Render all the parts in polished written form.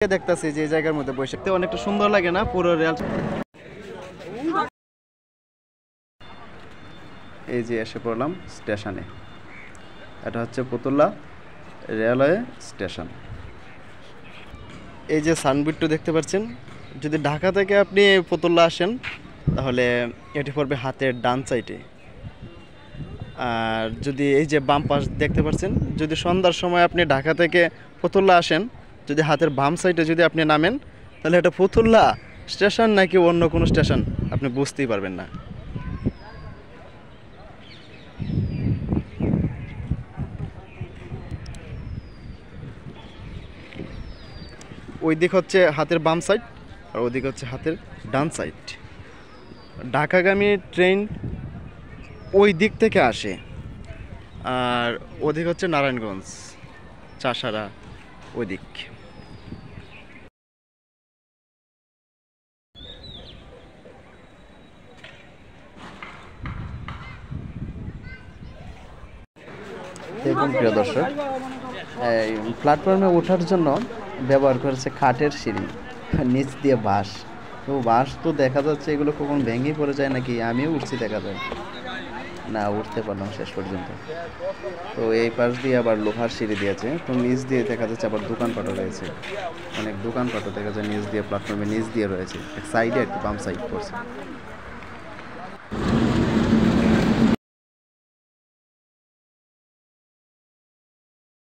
দেখতেছি যে জায়গার মধ্যে বসে অনেকটা সুন্দর লাগে না পুরো রেল। এই যে এসে পড়লাম স্টেশনে। এটা হচ্ছে ফতুল্লা রেলওয়ে স্টেশন। এই যে সাইনবোর্ডটা দেখতে পাচ্ছেন, যদি ঢাকা থেকে আপনি ফতুল্লা আসেন তাহলে এটি পড়বে হাতের ডান সাইডে। আর যদি এই যে বাম পাশ দেখতে পাচ্ছেন, যদি সন্ধ্যার সময় আপনি ঢাকা থেকে ফতুল্লা আসেন, যদি হাতের বাম সাইডে যদি আপনি নামেন তাহলে এটা ফতুল্লা স্টেশন নাকি অন্য কোনো স্টেশন আপনি বুঝতেই পারবেন না। ওই দিক হচ্ছে হাতের বাম সাইড আর ওই দিক হচ্ছে হাতের ডান সাইড। ঢাকাগামী ট্রেন ওই দিক থেকে আসে, আর ওদিক হচ্ছে নারায়ণগঞ্জ চাষারা ওই দিক। দেখুন প্রিয় দর্শক, এই প্ল্যাটফর্মে ওঠার জন্য ব্যবহার করেছে কাঠের সিঁড়ি, নিচ দিয়ে বাঁশ। তো বাঁশ তো দেখা যাচ্ছে এগুলো কখন ভেঙে পড়ে যায় নাকি, আমিও উঠছি দেখা যায় না, উঠতে পারলাম শেষ পর্যন্ত। তো এই পাশ দিয়ে আবার লোহার সিঁড়ি দিয়েছে, তো নিচ দিয়ে দেখা যাচ্ছে আবার দোকানপাটও রয়েছে, অনেক দোকানপাটও দেখা যায় নিচ দিয়ে, প্ল্যাটফর্মে নিচ দিয়ে রয়েছে, এক সাইডে আর কি, বাম সাইড করছে।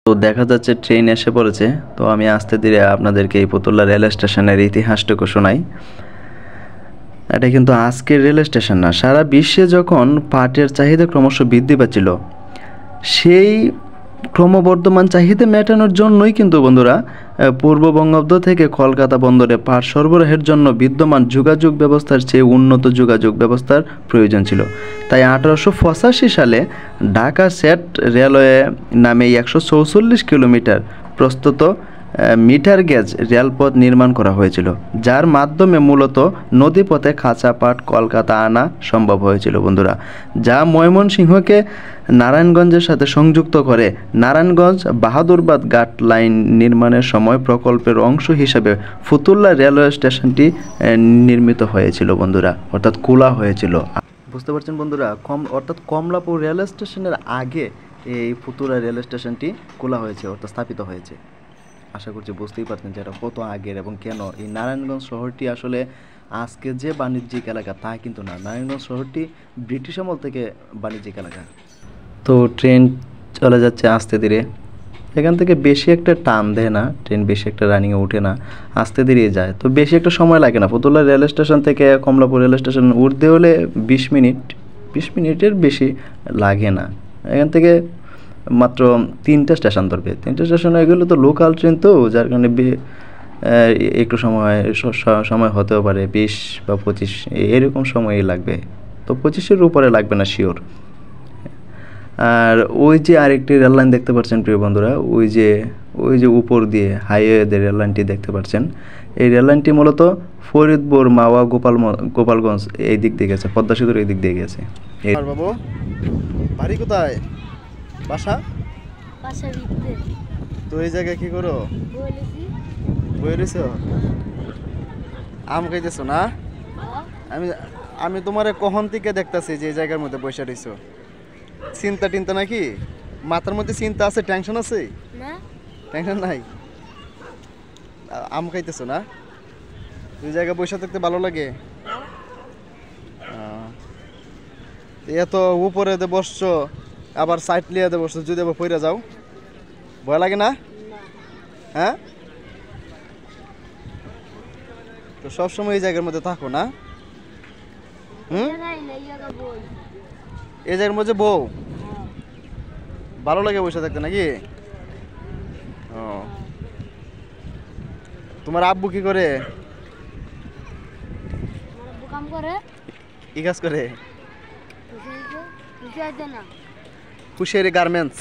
তো দেখা যাচ্ছে ট্রেন এসে পড়েছে। তো আমি আস্তে ধীরে আপনাদেরকে এই ফতুল্লা রেল স্টেশনের ইতিহাসটুকু শোনাই। এটা কিন্তু আজকের রেল স্টেশন না, সারা বিশ্বে যখন পাটের চাহিদা ক্রমশ বৃদ্ধি পাচ্ছিল, সেই ক্রমবর্ধমান চাহিদা মেটানোর জন্যই কিন্তু বন্ধুরা পূর্ব বঙ্গাব্দ থেকে কলকাতা বন্দরে পাট সরবরাহের জন্য বিদ্যমান যোগাযোগ ব্যবস্থার চেয়ে উন্নত যোগাযোগ ব্যবস্থার প্রয়োজন ছিল। তাই 1885 সালে ঢাকা সেট রেলওয়ে নামে 144 কিলোমিটার প্রস্তুত মিটার গেজ রেলপথ নির্মাণ করা হয়েছিল, যার মাধ্যমে মূলত নদীপথে কাঁচা পাট কলকাতা আনা সম্ভব হয়েছিল বন্ধুরা, যা ময়মনসিংহকে নারায়ণগঞ্জের সাথে সংযুক্ত করে। নারায়ণগঞ্জ বাহাদুরবাদ ঘাট লাইন নির্মাণের সময় প্রকল্পের অংশ হিসেবে ফতুল্লা রেলওয়ে স্টেশনটি নির্মিত হয়েছিল বন্ধুরা, অর্থাৎ খোলা হয়েছিল। বুঝতে পারছেন বন্ধুরা, অর্থাৎ কমলাপুর রেল স্টেশনের আগে এই ফতুল্লা রেল স্টেশনটি খোলা হয়েছে, অর্থাৎ স্থাপিত হয়েছে। আশা করছি বুঝতেই পারছেন যে এটা কত আগের এবং কেন। এই নারায়ণগঞ্জ শহরটি আসলে আজকে যে বাণিজ্যিক এলাকা তা কিন্তু না, নারায়ণগঞ্জ শহরটি ব্রিটিশ আমল থেকে বাণিজ্যিক এলাকা। তো ট্রেন চলে যাচ্ছে আস্তে ধীরে, এখান থেকে বেশি একটা টান দেয় না ট্রেন, বেশি একটা রানিংয়ে ওঠে না, আস্তে ধীরে যায়। তো বেশি একটা সময় লাগে না, ফতুল্লা রেল স্টেশন থেকে কমলাপুর রেল স্টেশন উঠতে হলে 20 মিনিটের বেশি লাগে না। এখান থেকে মাত্র 3টা স্টেশন ধরবে, 3টা স্টেশন হয়ে গেলে তো লোকাল ট্রেন, তো যার কারণে একটু সময় হতেও পারে 20 বা 25 এরকম সময়ই লাগবে। তো 25-এর উপরে লাগবে না শিওর। আর ওই যে আরেকটি রেল লাইন দেখতে পাচ্ছেন প্রিয় বন্ধুরা, ওই যে উপর দিয়ে হাইওয়ে রেল লাইনটি দেখতে পাচ্ছেন, এই রেল লাইনটি মূলত ফরিদপুর, মাওয়া, গোপালগঞ্জ এই দিক দিয়ে গেছে, পদ্মা সেতুর এই দিক দিয়ে গেছে। বাবু বাড়ি কোথায়? বাসা তো এই জায়গায় কি করো? বই রয়েছ, আম খাইতেছো না? আমি তোমারে কখন থেকে দেখতেছি যে এই জায়গার মধ্যে বসে রয়েছো। চিন্তা টিন্তা নাকি মাথার মধ্যে? চিন্তা আছে, টেনশন আছে? টেনশন নাই, আম খাইতেছো না? এই জায়গায় বসে থাকতে ভালো লাগে? এত উপরে বসছো, আবার সাইড লিয়ে বসছো, যদি আবার পইরা যাও ভয় লাগে না? হ্যাঁ, তো সবসময় এই জায়গার মধ্যে থাকো না? এই জায়গার মধ্যে বউ ভালো লাগে বসে থাকতে নাকি? ও, তোমার আব্বু কি করে? কি কাজ করে? কুশিয়ারি গার্মেন্টস।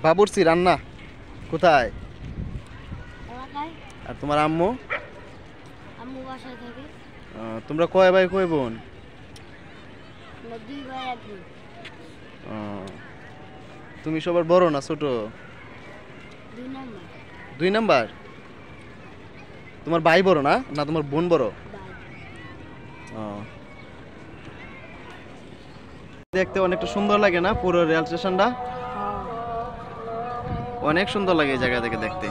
বাবুর্চি রান্না কোথায়? আর তোমার আম্মু? তোমরা কয় ভাই কয় বোন? তুমি সবার বড় না ছোট? 2 নাম্বার। তোমার ভাই বড় না, না তোমার বোন বড়? ও, দেখতে অনেকটা সুন্দর লাগে না পুরো রেল স্টেশনটা? অনেক সুন্দর লাগে এই জায়গা থেকে দেখতে।